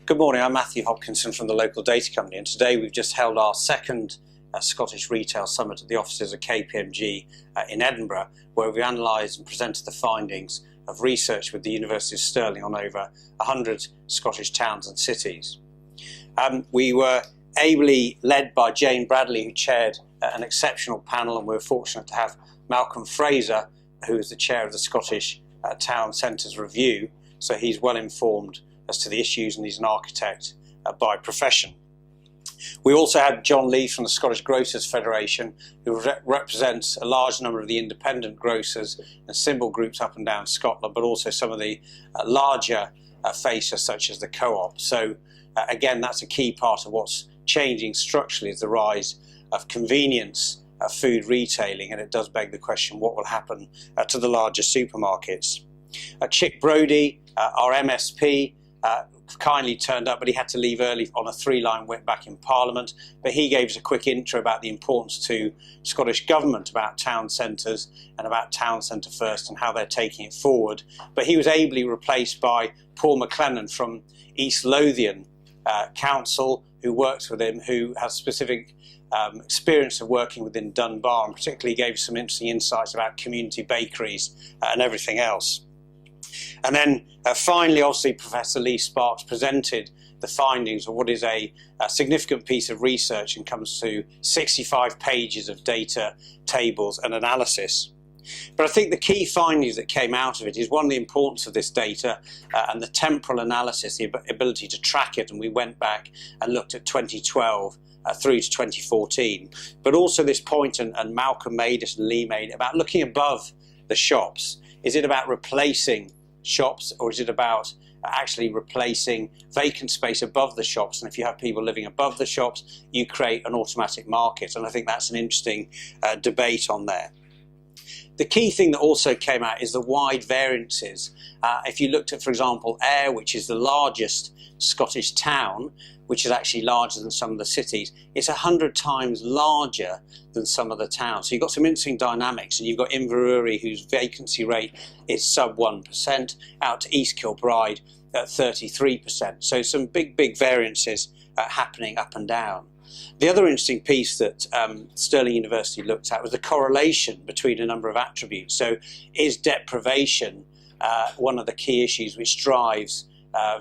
Good morning, I'm Matthew Hopkinson from the local data company, and today we've just held our second Scottish Retail Summit at the offices of KPMG in Edinburgh, where we analysed and presented the findings of research with the University of Stirling on over 100 Scottish towns and cities. We were ably led by Jane Bradley, who chaired an exceptional panel, and we were fortunate to have Malcolm Fraser, who is the chair of the Scottish Town Centres Review, so he's well informed as to the issues, and he's an architect by profession. We also had John Leigh from the Scottish Grocers Federation, who represents a large number of the independent grocers and symbol groups up and down Scotland, but also some of the larger faces such as the Co-op. So again, that's a key part of what's changing structurally, is the rise of convenience food retailing, and it does beg the question, what will happen to the larger supermarkets? Chick Brodie, our MSP, kindly turned up, but he had to leave early on a 3-line whip back in Parliament. But he gave us a quick intro about the importance to Scottish Government about town centres and about Town Centre First and how they're taking it forward. But he was ably replaced by Paul McLennan from East Lothian Council, who works with him, who has specific experience of working within Dunbar, and particularly gave us some interesting insights about community bakeries and everything else. And then finally, obviously, Professor Leigh Sparks presented the findings of what is a significant piece of research and comes to 65 pages of data, tables and analysis. But I think the key findings that came out of it is, one, the importance of this data and the temporal analysis, the ability to track it, and we went back and looked at 2012 through to 2014. But also this point, and Malcolm made it and Leigh made it, about looking above the shops. Is it about replacing shops, or is it about actually replacing vacant space above the shops? And if you have people living above the shops, you create an automatic market. And I think that's an interesting debate on there. The key thing that also came out is the wide variances. If you looked at, for example, Ayr, which is the largest Scottish town, which is actually larger than some of the cities, it's 100 times larger than some of the towns. So you've got some interesting dynamics, and you've got Inverurie, whose vacancy rate is sub 1%, out to East Kilbride at 33%. So some big variances happening up and down. The other interesting piece that Stirling University looked at was the correlation between a number of attributes. So is deprivation one of the key issues which drives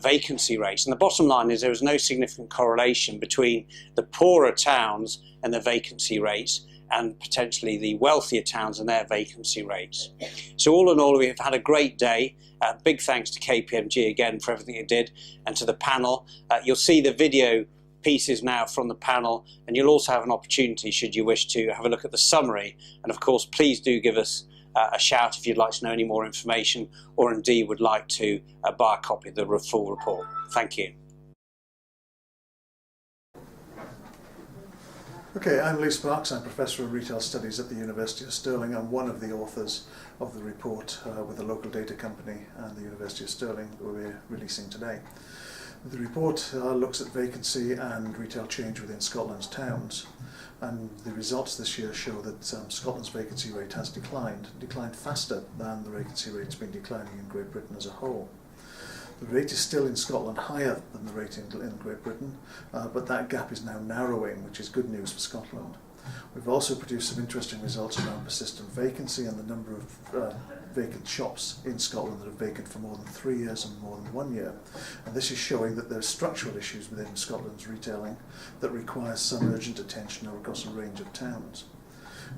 vacancy rates? And the bottom line is there is no significant correlation between the poorer towns and their vacancy rates and potentially the wealthier towns and their vacancy rates. So all in all, we have had a great day. Big thanks to KPMG again for everything it did, and to the panel. You'll see the video pieces now from the panel, and you'll also have an opportunity, should you wish, to have a look at the summary. And of course, please do give us a shout if you'd like to know any more information, or indeed would like to buy a copy of the full report. Thank you. Okay, I'm Leigh Sparks. I'm Professor of Retail Studies at the University of Stirling. I'm one of the authors of the report with the local data company and the University of Stirling that we're releasing today. The report looks at vacancy and retail change within Scotland's towns, and the results this year show that Scotland's vacancy rate has declined faster than the vacancy rate's been declining in Great Britain as a whole. The rate is still in Scotland higher than the rate in Great Britain, but that gap is now narrowing, which is good news for Scotland. We've also produced some interesting results around persistent vacancy and the number of vacant shops in Scotland that are vacant for more than 3 years and more than 1 year. And this is showing that there are structural issues within Scotland's retailing that require some urgent attention across a range of towns.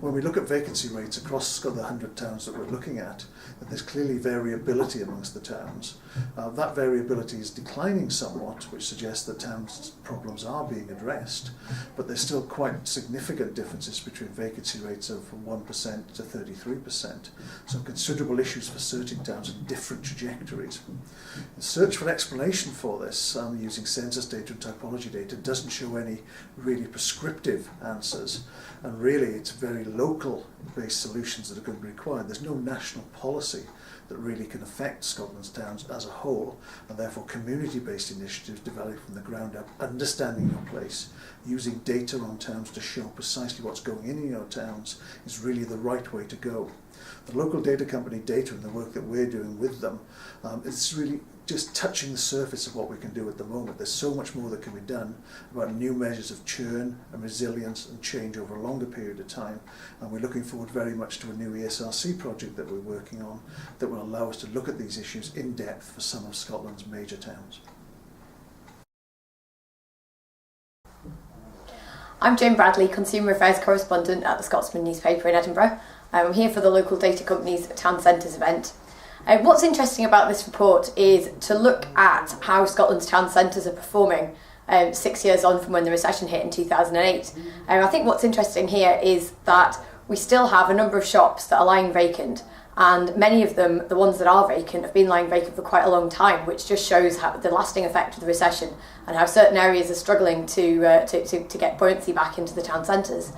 When we look at vacancy rates across the 100 towns that we're looking at, there's clearly variability amongst the towns. That variability is declining somewhat, which suggests that towns' problems are being addressed, but there's still quite significant differences between vacancy rates of 1% to 33%. Some considerable issues for certain towns and different trajectories. The search for explanation for this, using census data and typology data, doesn't show any really prescriptive answers, and really it's very local-based solutions that are going to be required. There's no national policy that really can affect Scotland's towns as a whole, and therefore community-based initiatives developed from the ground up, understanding your place, using data on towns to show precisely what's going in your towns is really the right way to go. The local data company data and the work that we're doing with them, it's really just touching the surface of what we can do at the moment. There's so much more that can be done about new measures of churn and resilience and change over a longer period of time, and we're looking forward very much to a new ESRC project that we're working on that will allow us to look at these issues in depth for some of Scotland's major towns. I'm Jane Bradley, Consumer Affairs Correspondent at the Scotsman newspaper in Edinburgh. I'm here for the Local Data Company's Town Centres event. What's interesting about this report is to look at how Scotland's town centres are performing 6 years on from when the recession hit in 2008. I think what's interesting here is that we still have a number of shops that are lying vacant, and many of them, the ones that are vacant, have been lying vacant for quite a long time, which just shows how the lasting effect of the recession and how certain areas are struggling to get buoyancy back into the town centres.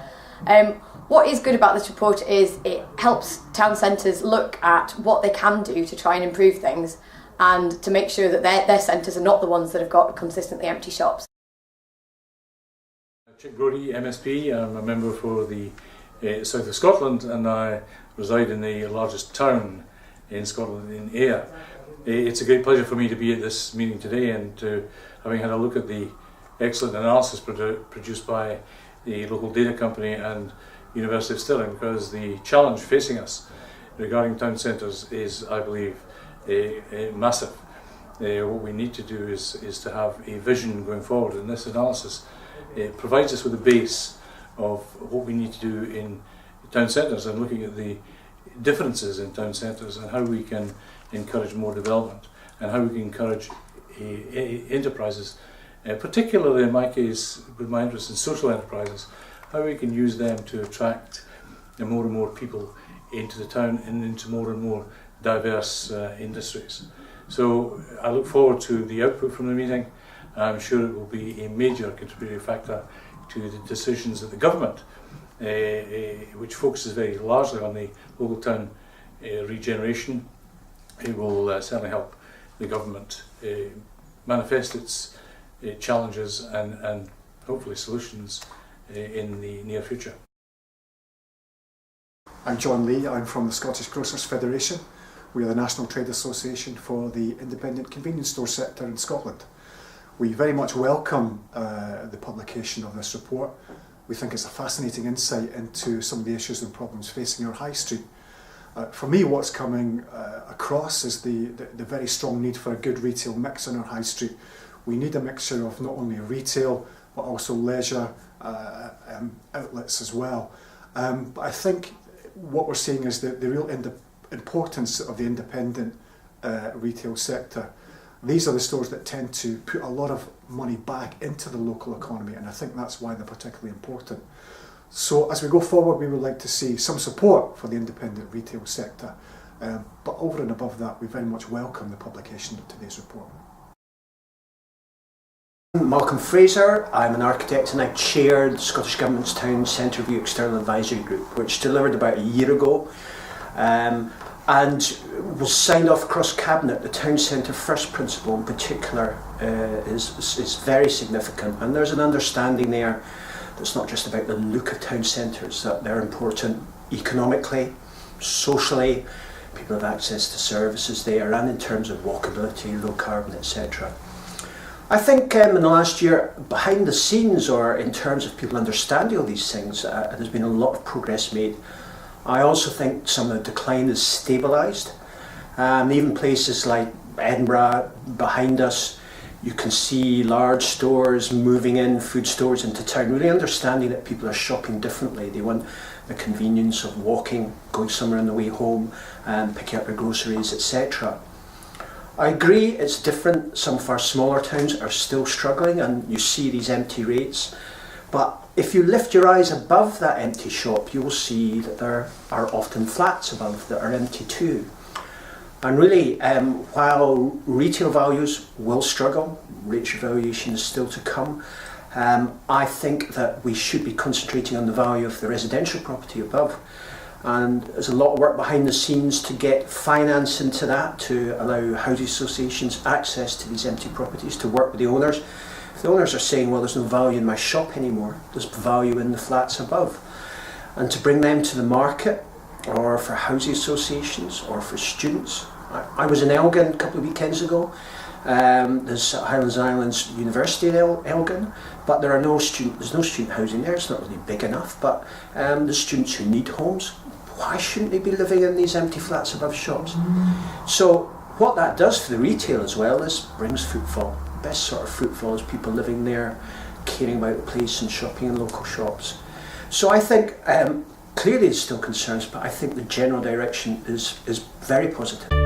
What is good about this report is it helps town centres look at what they can do to try and improve things and to make sure that their centres are not the ones that have got consistently empty shops. Chick Brodie, MSP. I'm a member for the south of Scotland, and I reside in the largest town in Scotland, in Ayr. It's a great pleasure for me to be at this meeting today, and having had a look at the excellent analysis produced by the Local Data Company and University of Stirling, because the challenge facing us regarding town centres is, I believe, massive. What we need to do is to have a vision going forward, and this analysis provides us with a base of what we need to do in town centres, and looking at the differences in town centres and how we can encourage more development and how we can encourage enterprises, particularly in my case with my interest in social enterprises, how we can use them to attract more and more people into the town and into more and more diverse industries. So I look forward to the output from the meeting. I'm sure it will be a major contributing factor to the decisions of the government, which focuses very largely on the local town regeneration. It will certainly help the government manifest its challenges and hopefully solutions in the near future. I'm John Leigh. I'm from the Scottish Grocers Federation. We are the National Trade Association for the independent convenience store sector in Scotland. We very much welcome the publication of this report. We think it's a fascinating insight into some of the issues and problems facing our high street. For me, what's coming across is the very strong need for a good retail mix on our high street. We need a mixture of not only retail but also leisure outlets as well. But I think what we're seeing is the real importance of the independent retail sector. These are the stores that tend to put a lot of money back into the local economy, and I think that's why they're particularly important. So as we go forward, we would like to see some support for the independent retail sector, but over and above that, we very much welcome the publication of today's report. Malcolm Fraser. I'm an architect and I chaired the Scottish Government's Town Centre Review External Advisory Group, which delivered about a year ago and was signed off across Cabinet. The Town Centre First principle in particular is very significant, and there's an understanding there that's not just about the look of town centres, that they're important economically, socially, people have access to services there, and in terms of walkability, low carbon, etc. I think in the last year, behind the scenes, or in terms of people understanding all these things, there's been a lot of progress made. I also think some of the decline is stabilised. Even places like Edinburgh behind us, you can see large stores moving in, food stores into town, really understanding that people are shopping differently. They want the convenience of walking, going somewhere on the way home, picking up their groceries, etc. I agree it's different. Some of our smaller towns are still struggling, and you see these empty rates. But if you lift your eyes above that empty shop, you will see that there are often flats above that are empty too. And really, while retail values will struggle, rate revaluation is still to come, I think that we should be concentrating on the value of the residential property above. And there's a lot of work behind the scenes to get finance into that, to allow housing associations access to these empty properties, to work with the owners. If the owners are saying, well, there's no value in my shop anymore, there's value in the flats above. And to bring them to the market, or for housing associations, or for students. I was in Elgin a couple of weekends ago, There's Highlands Islands University in Elgin, but there's no student housing there. It's not really big enough, but there's students who need homes. Why shouldn't they be living in these empty flats above shops? So what that does for the retail as well is brings footfall. The best sort of footfall is people living there, caring about the place and shopping in local shops. So I think clearly there's still concerns, but I think the general direction is very positive.